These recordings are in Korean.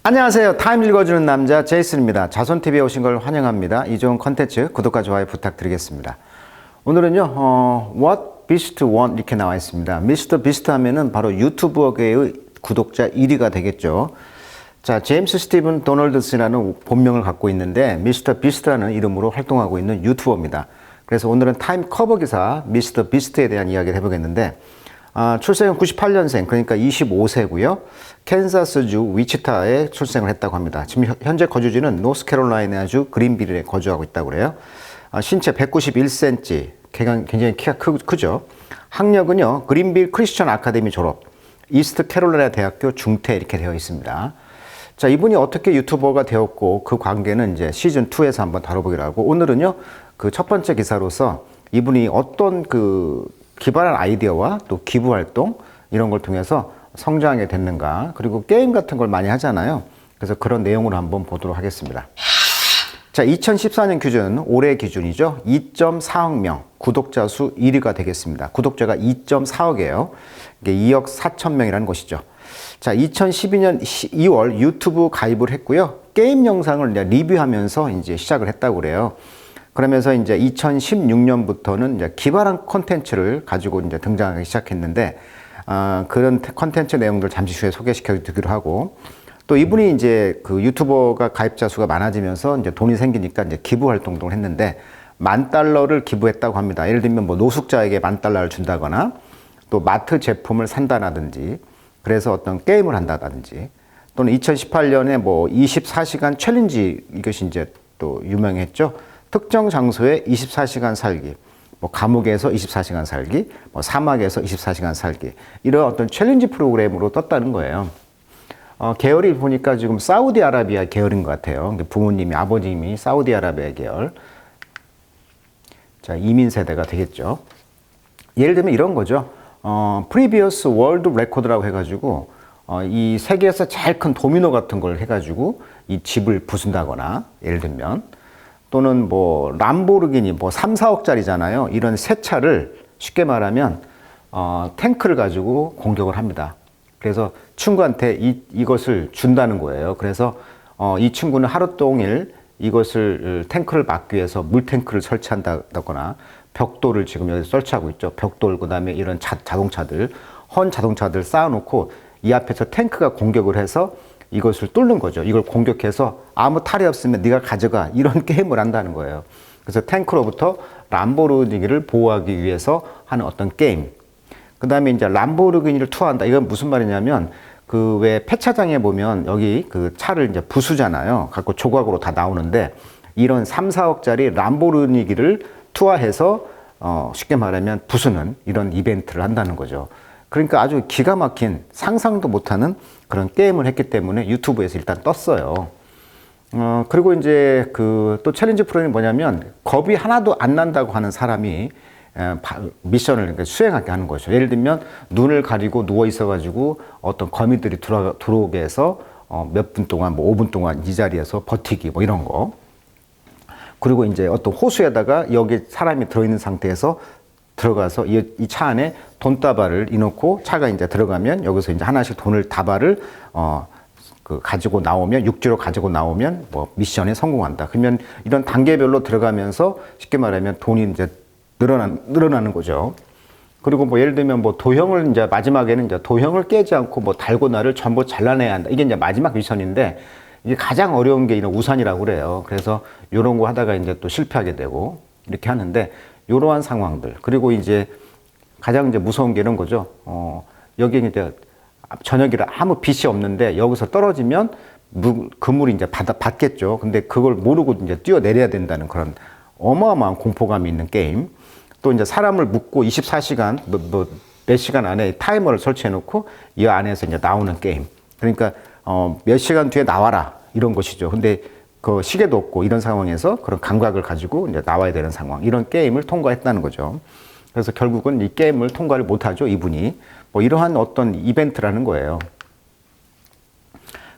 안녕하세요. 타임 읽어주는 남자 제이슨입니다. 자손TV에 오신 걸 환영합니다. 이 좋은 컨텐츠 구독과 좋아요 부탁드리겠습니다. 오늘은요, What Beast Want 이렇게 나와 있습니다. 미스터 비스트 하면은 바로 유튜버계의 구독자 1위가 되겠죠. 자, 제임스 스티븐 도널드슨이라는 본명을 갖고 있는데 미스터 비스트라는 이름으로 활동하고 있는 유튜버입니다. 그래서 오늘은 타임 커버 기사 미스터 비스트에 대한 이야기를 해보겠는데 출생은 98년생, 그러니까 25세고요. 캔자스주 위치타에 출생을 했다고 합니다. 지금 현재 거주지는 노스캐롤라이나주 그린빌에 거주하고 있다고 그래요. 신체 191cm, 굉장히 키가 크죠. 학력은요, 그린빌 크리스천 아카데미 졸업, 이스트 캐롤라이나 대학교 중퇴 이렇게 되어 있습니다. 자, 이분이 어떻게 유튜버가 되었고 그 관계는 이제 시즌 2에서 한번 다뤄보기로 하고, 오늘은요, 그 첫 번째 기사로서 이분이 어떤 기발한 아이디어와 또 기부 활동 이런 걸 통해서 성장하게 됐는가, 그리고 게임 같은 걸 많이 하잖아요. 그래서 그런 내용으로 한번 보도록 하겠습니다. 자, 2014년 기준, 올해 기준이죠. 2.4억 명, 구독자 수 1위가 되겠습니다. 구독자가 2.4억이에요. 이게 2억 4천 명이라는 것이죠. 자, 2012년 2월 유튜브 가입을 했고요. 게임 영상을 리뷰하면서 이제 시작을 했다고 그래요. 그러면서 이제 2016년부터는 이제 기발한 콘텐츠를 가지고 이제 등장하기 시작했는데, 그런 콘텐츠 내용들 잠시 후에 소개시켜 드리기로 하고, 또 이분이 이제 그 유튜버가 가입자 수가 많아지면서 이제 돈이 생기니까 이제 기부 활동도 했는데, $10,000를 기부했다고 합니다. 예를 들면 뭐 노숙자에게 $10,000를 준다거나, 또 마트 제품을 산다라든지, 그래서 어떤 게임을 한다든지, 또는 2018년에 뭐 24시간 챌린지, 이것이 이제 또 유명했죠. 특정 장소에 24시간 살기, 뭐 감옥에서 24시간 살기, 뭐 사막에서 24시간 살기, 이런 어떤 챌린지 프로그램으로 떴다는 거예요. 계열이 보니까 지금 사우디아라비아 계열인 것 같아요. 부모님이, 아버님이 사우디아라비아 계열. 자, 이민 세대가 되겠죠. 예를 들면 이런 거죠. Previous World Record라고 해가지고, 이 세계에서 제일 큰 도미노 같은 걸 해가지고 이 집을 부순다거나, 예를 들면, 또는 뭐 람보르기니 뭐 3, 4억짜리잖아요. 이런 새 차를 쉽게 말하면 탱크를 가지고 공격을 합니다. 그래서 친구한테 이것을 준다는 거예요. 그래서 이 친구는 하루 종일 이것을 탱크를 막기 위해서 물탱크를 설치한다거나, 벽돌을 지금 여기 설치하고 있죠. 벽돌, 그 다음에 이런 자동차들, 헌 자동차들 쌓아놓고 이 앞에서 탱크가 공격을 해서 이것을 뚫는 거죠. 이걸 공격해서 아무 탈이 없으면 네가 가져가, 이런 게임을 한다는 거예요. 그래서 탱크로부터 람보르기니를 보호하기 위해서 하는 어떤 게임. 그 다음에 이제 람보르기니를 투하한다. 이건 무슨 말이냐면, 그 왜 폐차장에 보면 여기 그 차를 이제 부수잖아요. 갖고 조각으로 다 나오는데, 이런 3, 4억짜리 람보르기니를 투하해서 쉽게 말하면 부수는 이런 이벤트를 한다는 거죠. 그러니까 아주 기가 막힌, 상상도 못하는 그런 게임을 했기 때문에 유튜브에서 일단 떴어요. 그리고 이제 또 챌린지 프로그램이 뭐냐면, 겁이 하나도 안 난다고 하는 사람이 미션을 수행하게 하는 거죠. 예를 들면 눈을 가리고 누워 있어가지고 어떤 거미들이 들어오게 해서 몇 분 동안, 뭐 5분 동안 이 자리에서 버티기, 뭐 이런 거. 그리고 이제 어떤 호수에다가 여기 사람이 들어있는 상태에서 들어가서 이 차 안에 돈다발을 넣고 차가 이제 들어가면 여기서 이제 하나씩 돈을 다발을 가지고 나오면, 육지로 가지고 나오면 뭐 미션에 성공한다. 그러면 이런 단계별로 들어가면서 쉽게 말하면 돈이 이제 늘어나는 거죠. 그리고 뭐 예를 들면 뭐 도형을 이제 마지막에는 이제 도형을 깨지 않고 뭐 달고나를 전부 잘라내야 한다. 이게 이제 마지막 미션인데, 이게 가장 어려운 게 이런 우산이라고 그래요. 그래서 이런 거 하다가 이제 또 실패하게 되고 이렇게 하는데, 이러한 상황들. 그리고 이제 가장 이제 무서운 게 이런 거죠. 여기 이제 저녁이라 아무 빛이 없는데 여기서 떨어지면 그물이 이제 받겠죠. 근데 그걸 모르고 이제 뛰어내려야 된다는 그런 어마어마한 공포감이 있는 게임. 또 이제 사람을 묶고 24시간, 몇 시간 안에 타이머를 설치해 놓고 이 안에서 이제 나오는 게임. 그러니까 몇 시간 뒤에 나와라, 이런 것이죠. 근데 그 시계도 없고 이런 상황에서 그런 감각을 가지고 이제 나와야 되는 상황, 이런 게임을 통과했다는 거죠. 그래서 결국은 이 게임을 통과를 못하죠, 이분이. 뭐 이러한 어떤 이벤트라는 거예요.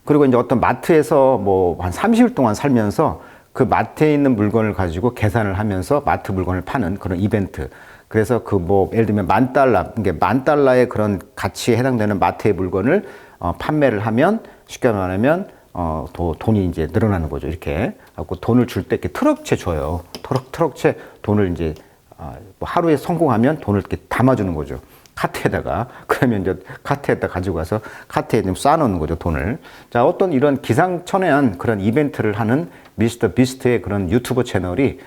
그리고 이제 어떤 마트에서 뭐 한 30일 동안 살면서 그 마트에 있는 물건을 가지고 계산을 하면서 마트 물건을 파는 그런 이벤트. 그래서 뭐 예를 들면 $10,000, 이게 $10,000의 그런 가치에 해당되는 마트의 물건을 판매를 하면, 쉽게 말하면 돈이 이제 늘어나는 거죠. 이렇게. 갖고 돈을 줄 때 이렇게 트럭채 줘요. 트럭채 돈을 이제, 뭐 하루에 성공하면 돈을 이렇게 담아주는 거죠. 카트에다가. 그러면 이제 카트에다 가지고 가서 카트에 좀 쌓아놓는 거죠. 돈을. 자, 어떤 이런 기상천외한 그런 이벤트를 하는 미스터 비스트의 그런 유튜버 채널이,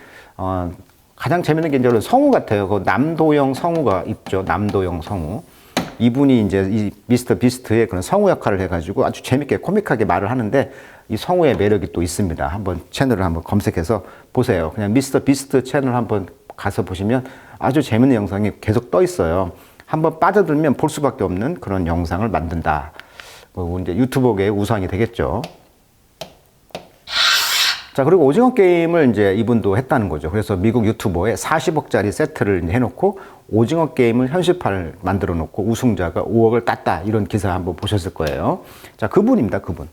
가장 재밌는 게 이제 성우 같아요. 그 남도영 성우가 있죠. 남도영 성우. 이분이 이제 이 미스터 비스트의 그런 성우 역할을 해가지고 아주 재밌게 코믹하게 말을 하는데 이 성우의 매력이 또 있습니다. 한번 채널을 한번 검색해서 보세요. 그냥 미스터 비스트 채널 한번 가서 보시면 아주 재밌는 영상이 계속 떠 있어요. 한번 빠져들면 볼 수밖에 없는 그런 영상을 만든다. 뭐 이제 유튜버계의 우상이 되겠죠. 자, 그리고 오징어 게임을 이제 이분도 했다는 거죠. 그래서 미국 유튜버에 40억짜리 세트를 해놓고 오징어 게임을 현실판을 만들어 놓고 우승자가 5억을 땄다. 이런 기사 한번 보셨을 거예요. 자, 그분입니다. 그분.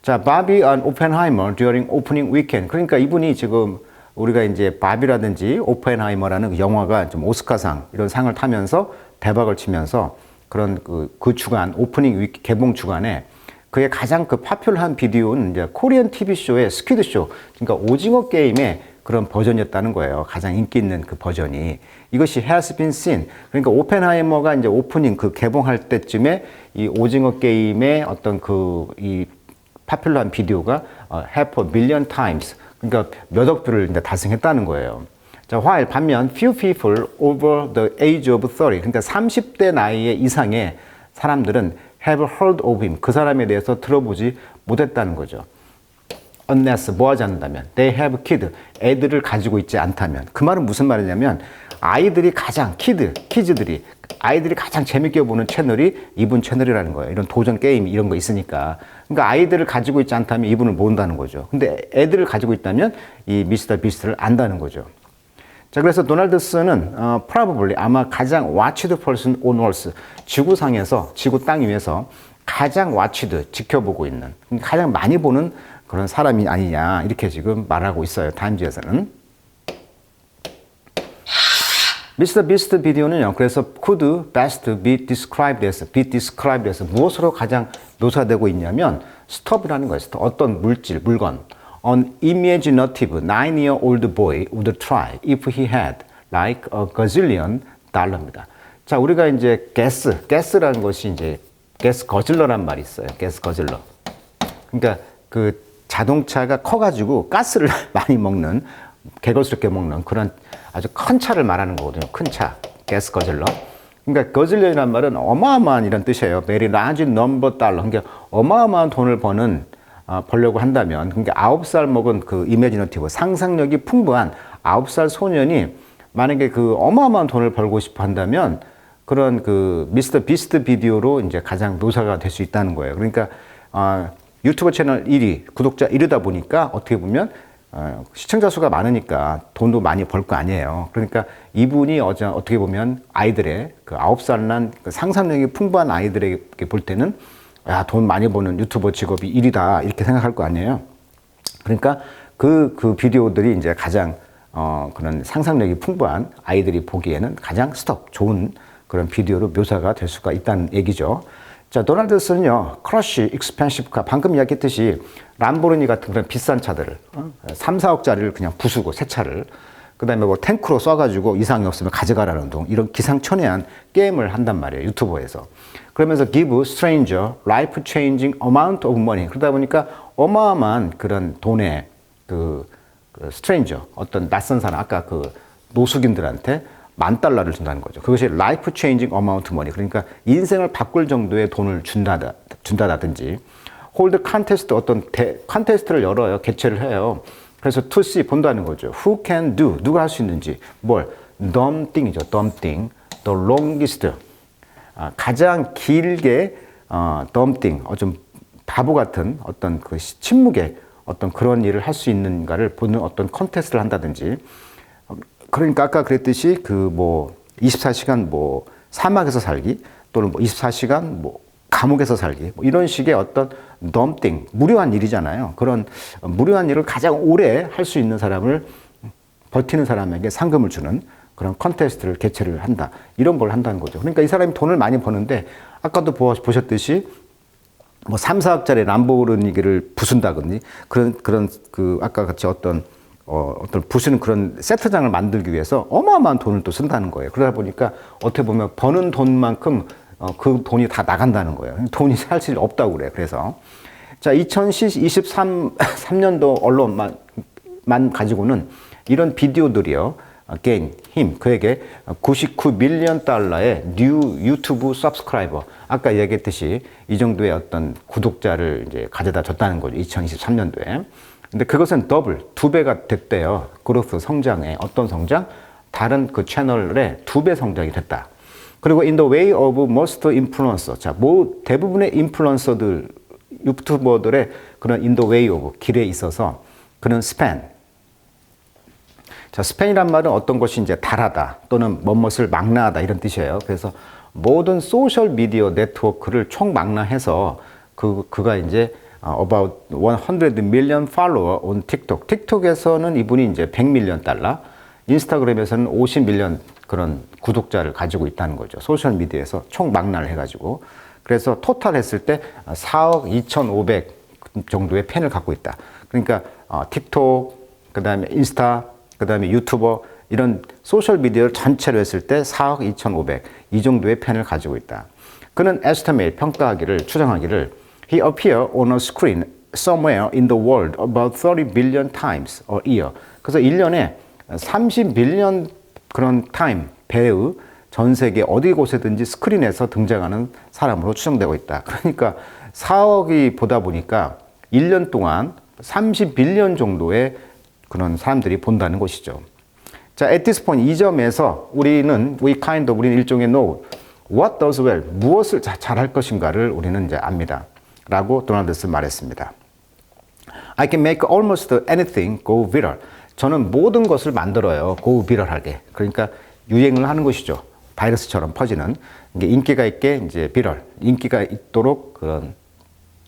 자, 바비 안 오펜하이머 during opening weekend. 그러니까 이분이 지금 우리가 이제 바비라든지 오펜하이머라는 영화가 좀 오스카상 이런 상을 타면서 대박을 치면서 그런 그 주간 오프닝 개봉 주간에 그의 가장 그 파퓰러한 비디오는 이제 코리안 TV쇼의 스퀴드쇼, 그러니까 오징어 게임의 그런 버전이었다는 거예요. 가장 인기 있는 그 버전이. 이것이 has been seen. 그러니까 오펜하이머가 이제 오프닝 그 개봉할 때쯤에 이 오징어 게임의 어떤 이 파퓰러한 비디오가 half a billion times. 그러니까 몇 억 뷰를 이제 달성했다는 거예요. 자, while 반면 few people over the age of 30. 그러니까 30대 나이 이상의 사람들은 have heard of him. 그 사람에 대해서 들어보지 못했다는 거죠. unless 뭐 하지 않는다면 they have kid. 애들을 가지고 있지 않다면. 그 말은 무슨 말이냐면 아이들이 가장 키즈들이 아이들이 가장 재밌게 보는 채널이 이분 채널이라는 거예요. 이런 도전 게임 이런 거 있으니까. 그러니까 아이들을 가지고 있지 않다면 이분을 모른다는 거죠. 근데 애들을 가지고 있다면 이 미스터 비스트를 안다는 거죠. 자, 그래서 도널드슨은 probably 아마 가장 watched person on earth, 지구상에서, 지구 땅 위에서 가장 watched, 지켜보고 있는, 가장 많이 보는 그런 사람이 아니냐 이렇게 지금 말하고 있어요. 타임즈에서는. 미스터 비스트 비디오는요. 그래서 could best be described as 무엇으로 가장 묘사되고 있냐면 stop이라는 거예요. 어떤 물건. An imaginative 9-year-old boy would try if he had like a gazillion $입니다. 자, 우리가 이제 가스라는 것이 이제 가스 거질러란 말이 있어요. 가스 거질러. 그러니까 그 자동차가 커가지고 가스를 많이 먹는, 개걸스럽게 먹는 그런 아주 큰 차를 말하는 거거든요. 큰 차, 가스 거질러. 그러니까 거질러이란 말은 어마어마한 이런 뜻이에요. Very large number dollar. 그러니까 어마어마한 돈을 벌려고 한다면, 그러니까 9살 먹은 그 이매지너티브, 상상력이 풍부한 9살 소년이 만약에 그 어마어마한 돈을 벌고 싶어 한다면 그런 그 미스터 비스트 비디오로 이제 가장 묘사가 될 수 있다는 거예요. 그러니까 유튜브 채널 1위, 구독자 1위다 보니까 어떻게 보면 시청자 수가 많으니까 돈도 많이 벌 거 아니에요. 그러니까 이분이 어떻게 보면 아이들의 그 9살 난 그 상상력이 풍부한 아이들에게 볼 때는 야, 돈 많이 버는 유튜버 직업이 1위다 이렇게 생각할 거 아니에요. 그러니까 그 비디오들이 이제 가장 그런 상상력이 풍부한 아이들이 보기에는 가장 좋은 그런 비디오로 묘사가 될 수가 있다는 얘기죠. 자, 도널드슨은요, 크러쉬, 익스펜시브카, 방금 이야기했듯이 람보르니 같은 그런 비싼 차들을 3, 4억짜리를 그냥 부수고 새 차를 그 다음에 뭐 탱크로 쏴가지고 이상이 없으면 가져가라는 등 이런 기상천외한 게임을 한단 말이에요. 유튜버에서. 그러면서 give stranger life-changing amount of money. 그러다 보니까 어마어마한 그런 돈의 그 stranger, 어떤 낯선 사람, 아까 그 노숙인들한테 $10,000를 준다는 거죠. 그것이 life-changing amount of money. 그러니까 인생을 바꿀 정도의 돈을 준다든지 hold contest, 어떤 컨테스트를 열어요. 개최를 해요. 그래서 to see, 본다는 거죠. Who can do, 누가 할 수 있는지. 뭘? dumb thing이죠. dumb thing. the longest. 가장 길게 dumb thing, 좀 바보 같은 어떤 그 침묵의 어떤 그런 일을 할 수 있는가를 보는 어떤 컨테스트를 한다든지. 그러니까 아까 그랬듯이 그 뭐 24시간 뭐 사막에서 살기 또는 뭐 24시간 뭐 감옥에서 살기 뭐 이런 식의 어떤 dumb thing, 무료한 일이잖아요. 그런 무료한 일을 가장 오래 할 수 있는 사람을, 버티는 사람에게 상금을 주는 그런 컨테스트를 개최를 한다. 이런 걸 한다는 거죠. 그러니까 이 사람이 돈을 많이 버는데 아까도 보셨듯이 뭐 3, 4억짜리 람보르기니를 부순다든지 그런 그 아까 같이 어떤 부수는 그런 세트장을 만들기 위해서 어마어마한 돈을 또 쓴다는 거예요. 그러다 보니까 어떻게 보면 버는 돈만큼 그 돈이 다 나간다는 거예요. 돈이 사실 없다고 그래요. 그래서 자, 2023년도 언론만 가지고는 이런 비디오들이요. 게인, 그에게 99밀리언 달러의 뉴 유튜브 서브스크라이버. 아까 얘기했듯이 이 정도의 어떤 구독자를 이제 가져다 줬다는 거죠. 2023년도에. 근데 그것은 더블, 2배가 됐대요. 그로스 성장에. 어떤 성장? 다른 그 채널의 2배 성장이 됐다. 그리고 in the way of most influencer. 자, 대부분의 인플루언서들, 유튜버들의 그런 in the way of, 길에 있어서 그런 스팬. 자, 스팬이란 말은 어떤 것이 이제 달하다 또는 뭐뭇을 망라하다 이런 뜻이에요. 그래서 모든 소셜 미디어 네트워크를 총망라해서 그가 이제 about 100 million follower on TikTok. 틱톡에서는 이분이 이제 100밀리언 달러, 인스타그램에서는 50밀리언 그런 구독자를 가지고 있다는 거죠. 소셜 미디어에서 총망라를 해가지고. 그래서 토탈 했을 때 4억 2,500 정도의 팬을 갖고 있다. 그러니까 틱톡, 그 다음에 인스타, 그 다음에 유튜버 이런 소셜미디어를 전체로 했을 때 4억 2,500 이 정도의 팬을 가지고 있다. 그는 estimate 평가하기를 추정하기를 he appear on a screen somewhere in the world about 30 billion times a year. 그래서 1년에 30빌리언 그런 타임 배의 전 세계 어디 곳에든지 스크린에서 등장하는 사람으로 추정되고 있다. 그러니까 4억이 보다 보니까 1년 동안 30빌리언 정도의 그런 사람들이 본다는 것이죠. 자, at this point 이 점에서 우리는 일종의 know what does well 무엇을 잘할 것인가를 우리는 이제 압니다. 라고 도널드슨 말했습니다. I can make almost anything go viral. 저는 모든 것을 만들어요. go viral하게. 그러니까 유행을 하는 것이죠. 바이러스처럼 퍼지는 인기가 있게 이제 viral 인기가 있도록 그런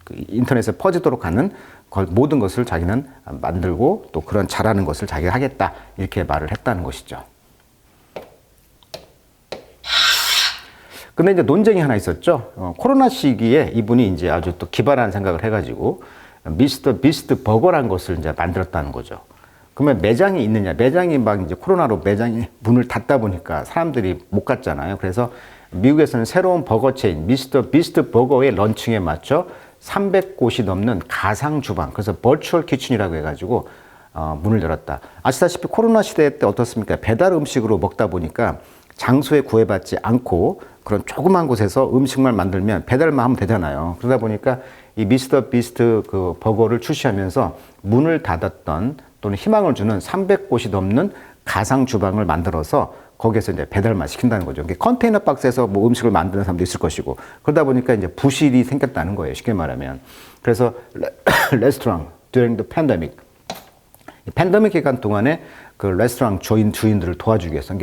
인터넷에 퍼지도록 하는 모든 것을 자기는 만들고 또 그런 잘하는 것을 자기가 하겠다 이렇게 말을 했다는 것이죠. 근데 이제 논쟁이 하나 있었죠. 코로나 시기에 이분이 이제 아주 또 기발한 생각을 해가지고 미스터 비스트 버거라는 것을 이제 만들었다는 거죠. 그러면 매장이 있느냐? 매장이 막 이제 코로나로 매장이 문을 닫다 보니까 사람들이 못 갔잖아요. 그래서 미국에서는 새로운 버거 체인 미스터 비스트 버거의 런칭에 맞춰 300곳이 넘는 가상 주방, 그래서 버추얼 키친이라고 해가지고 문을 열었다. 아시다시피 코로나 시대 때 어떻습니까? 배달 음식으로 먹다 보니까 장소에 구애받지 않고 그런 조그만 곳에서 음식만 만들면 배달만 하면 되잖아요. 그러다 보니까 이 미스터 비스트 그 버거를 출시하면서 문을 닫았던 또는 희망을 주는 300곳이 넘는 가상 주방을 만들어서 거기에서 이제 배달만 시킨다는 거죠. 컨테이너 박스에서 뭐 음식을 만드는 사람도 있을 것이고 그러다 보니까 이제 부실이 생겼다는 거예요. 쉽게 말하면. 그래서 레스토랑 during the pandemic 팬데믹 기간 동안에 그 레스토랑 주인들을 도와주기 위해서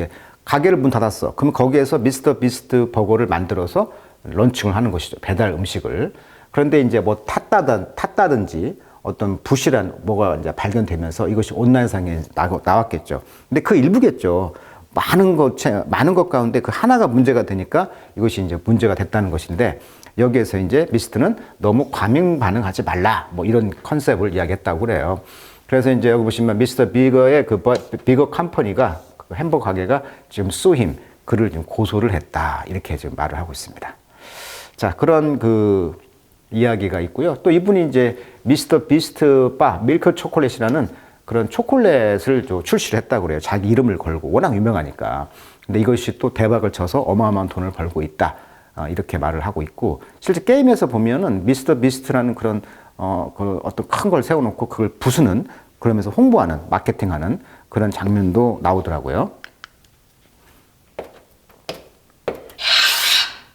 가게를 문 닫았어. 그럼 거기에서 미스터 비스트 버거를 만들어서 런칭을 하는 것이죠. 배달 음식을. 그런데 이제 뭐 탔다든지 어떤 부실한 뭐가 이제 발견되면서 이것이 온라인상에 나왔겠죠. 근데 그 일부겠죠. 많은 것 가운데 그 하나가 문제가 되니까 이것이 이제 문제가 됐다는 것인데 여기에서 이제 미스트는 너무 과민 반응하지 말라. 뭐 이런 컨셉을 이야기했다고 그래요. 그래서 이제 여기 보시면 미스터 비거의 그 비거 컴퍼니가 그 햄버거 가게가 지금 수힘 그를 지금 고소를 했다. 이렇게 지금 말을 하고 있습니다. 자, 그런 그 이야기가 있고요. 또 이분이 이제 미스터 비스트 바 밀크 초콜릿이라는 그런 초콜릿을 출시를 했다고 그래요. 자기 이름을 걸고 워낙 유명하니까. 근데 이것이 또 대박을 쳐서 어마어마한 돈을 벌고 있다. 이렇게 말을 하고 있고 실제 게임에서 보면은 미스터 비스트라는 그런 그 어떤 큰 걸 세워놓고 그걸 부수는 그러면서 홍보하는 마케팅하는 그런 장면도 나오더라고요.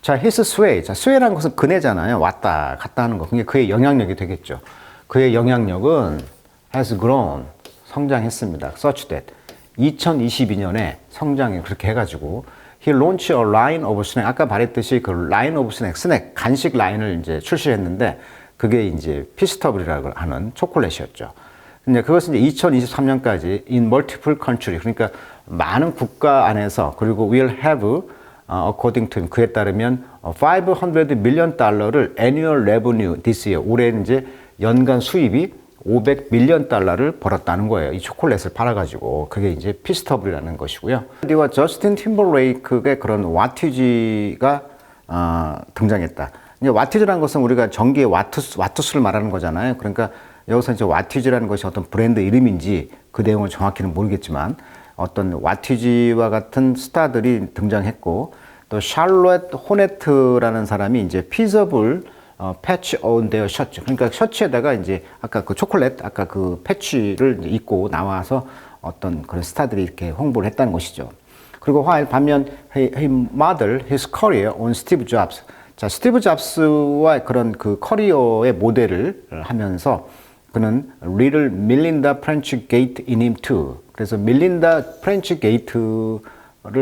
자, his sway. 자, sway라는 것은 그네잖아요. 왔다 갔다 하는 거. 그게 그의 영향력이 되겠죠. 그의 영향력은 has grown. 성장했습니다. such that 2022년에 성장이 그렇게 해가지고 he launched a line of snack. 아까 말했듯이 그 line of snack, 스낵, 간식 라인을 이제 출시했는데 그게 이제 피스터블이라고 하는 초콜릿이었죠. 근데 그것은 이제 2023년까지 in multiple country. 그러니까 많은 국가 안에서 그리고 will have according to 그에 따르면 500 million 달러를 annual revenue this year 올해 이제 연간 수입이 500 밀리언 달러를 벌었다는 거예요. 이 초콜릿을 팔아가지고 그게 이제 피스터블이라는 것이고요. 디와 저스틴 팀버레이크의 그런 와티지가 등장했다. 이제 와티즈라는 것은 우리가 전기의 와트수를 말하는 거잖아요. 그러니까 여기서 이제 와티즈라는 것이 어떤 브랜드 이름인지 그 내용을 정확히는 모르겠지만 어떤 와티즈와 같은 스타들이 등장했고 또 샬롯 호네트라는 사람이 이제 피저블 패치 on their 셔츠. 그러니까 셔츠에다가 이제 아까 그 초콜릿, 아까 그 패치를 이제 입고 나와서 어떤 그런 스타들이 이렇게 홍보를 했다는 것이죠. 그리고 반면 he modeled his career on Steve Jobs. 자, 스티브 잡스와 그런 그 커리어의 모델을 하면서 그는 Little Melinda French Gate in him too. 그래서 밀린다 프렌치 게이트를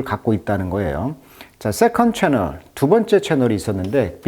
갖고 있다는 거예요. 자, 세컨드 채널, 두 번째 채널이 있었는데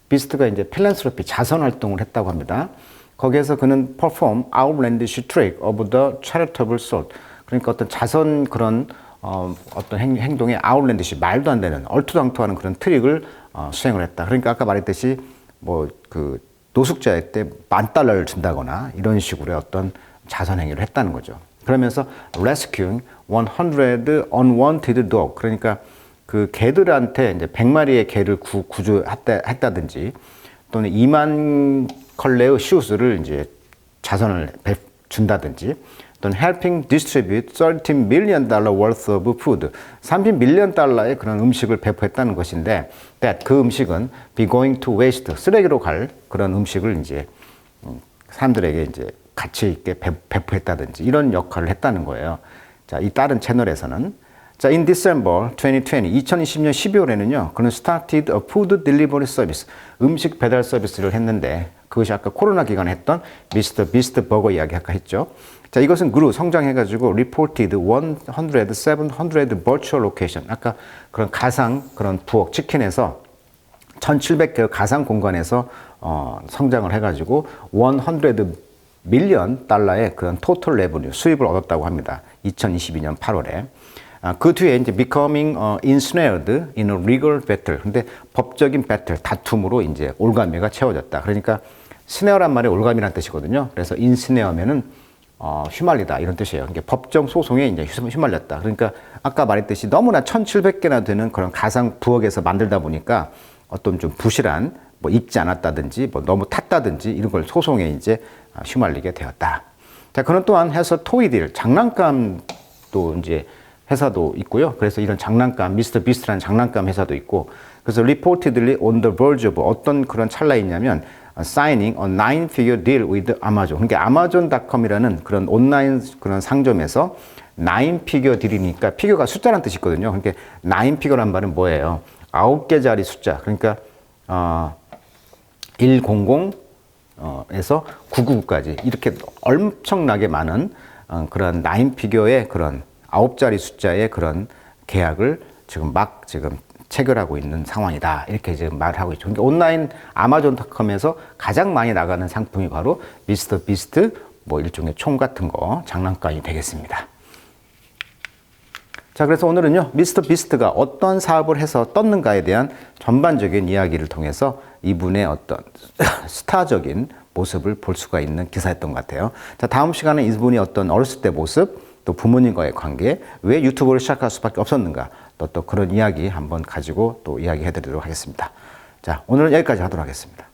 비스트가 이제 필란스로피 자선 활동을 했다고 합니다. 거기에서 그는 perform outlandish trick of the charitable sort. 그러니까 어떤 자선 그런 어떤 행동에 outlandish 말도 안 되는 얼토당토하는 그런 트릭을 수행을 했다. 그러니까 아까 말했듯이 뭐 그 노숙자일 때 $10,000를 준다거나 이런 식으로 어떤 자선 행위를 했다는 거죠. 그러면서 rescuing 100 unwanted dog. 그러니까 그 개들한테 이제 100마리의 개를 구조했다든지 또는 2만 컬레의 슈즈를 이제 자선을 준다든지 또는 helping distribute $13 million worth of food. 30밀리언 달러의 그런 음식을 배포했다는 것인데 that 그 음식은 be going to waste. 쓰레기로 갈 그런 음식을 이제 사람들에게 이제 가치 있게 배포했다든지 이런 역할을 했다는 거예요. 자, 이 다른 채널에서는 자, in December 2020, 2020년 12월에는요, 그는 started a food delivery service, 음식 배달 서비스를 했는데, 그것이 아까 코로나 기간에 했던 미스터 비스트 버거 이야기 아까 했죠. 자, 이것은 그루 성장해가지고 reported 700 virtual location, 아까 그런 가상 그런 부엌 치킨에서 1,700개 가상 공간에서 성장을 해가지고 100 밀리언 달러의 그런 토탈 레버뉴 수입을 얻었다고 합니다. 2022년 8월에. 그 뒤에 이제 becoming ensnared in a legal battle. 근데 법적인 배틀, 다툼으로 이제 올가미가 채워졌다. 그러니까 스네어란 말이 올가미란 뜻이거든요. 그래서 ensnare면은 휘말리다 이런 뜻이에요. 이게 법정 소송에 이제 휘말렸다. 그러니까 아까 말했듯이 너무나 1,700개나 되는 그런 가상 부엌에서 만들다 보니까 어떤 좀 부실한 뭐 익지 않았다든지 뭐 너무 탔다든지 이런 걸 소송에 이제 휘말리게 되었다. 자, 그는 또한 해서 토이딜 장난감도 이제 회사도 있고요. 그래서 이런 장난감, 미스터 비스트라는 장난감 회사도 있고, 그래서 reportedly on the verge of 어떤 그런 찰나에 있냐면 signing a 9-figure deal with Amazon. 그러니까 amazon.com이라는 그런 온라인 그런 상점에서 9-figure deal이니까 피규어가 숫자라는 뜻이 있거든요. 그러니까 9-figure란 말은 뭐예요? 9개짜리 숫자. 그러니까 100에서 999까지 이렇게 엄청나게 많은 그런 9-figure의 그런 9자리 숫자의 그런 계약을 지금 체결하고 있는 상황이다. 이렇게 지금 말을 하고 있죠. 그러니까 온라인 아마존닷컴에서 가장 많이 나가는 상품이 바로 미스터 비스트, 뭐 일종의 총 같은 거, 장난감이 되겠습니다. 자, 그래서 오늘은요, 미스터 비스트가 어떤 사업을 해서 떴는가에 대한 전반적인 이야기를 통해서 이분의 어떤 스타적인 모습을 볼 수가 있는 기사였던 것 같아요. 자, 다음 시간에 이분이 어떤 어렸을 때 모습, 또 부모님과의 관계, 왜 유튜브를 시작할 수밖에 없었는가, 또 그런 이야기 한번 가지고 또 이야기해 드리도록 하겠습니다. 자, 오늘은 여기까지 하도록 하겠습니다.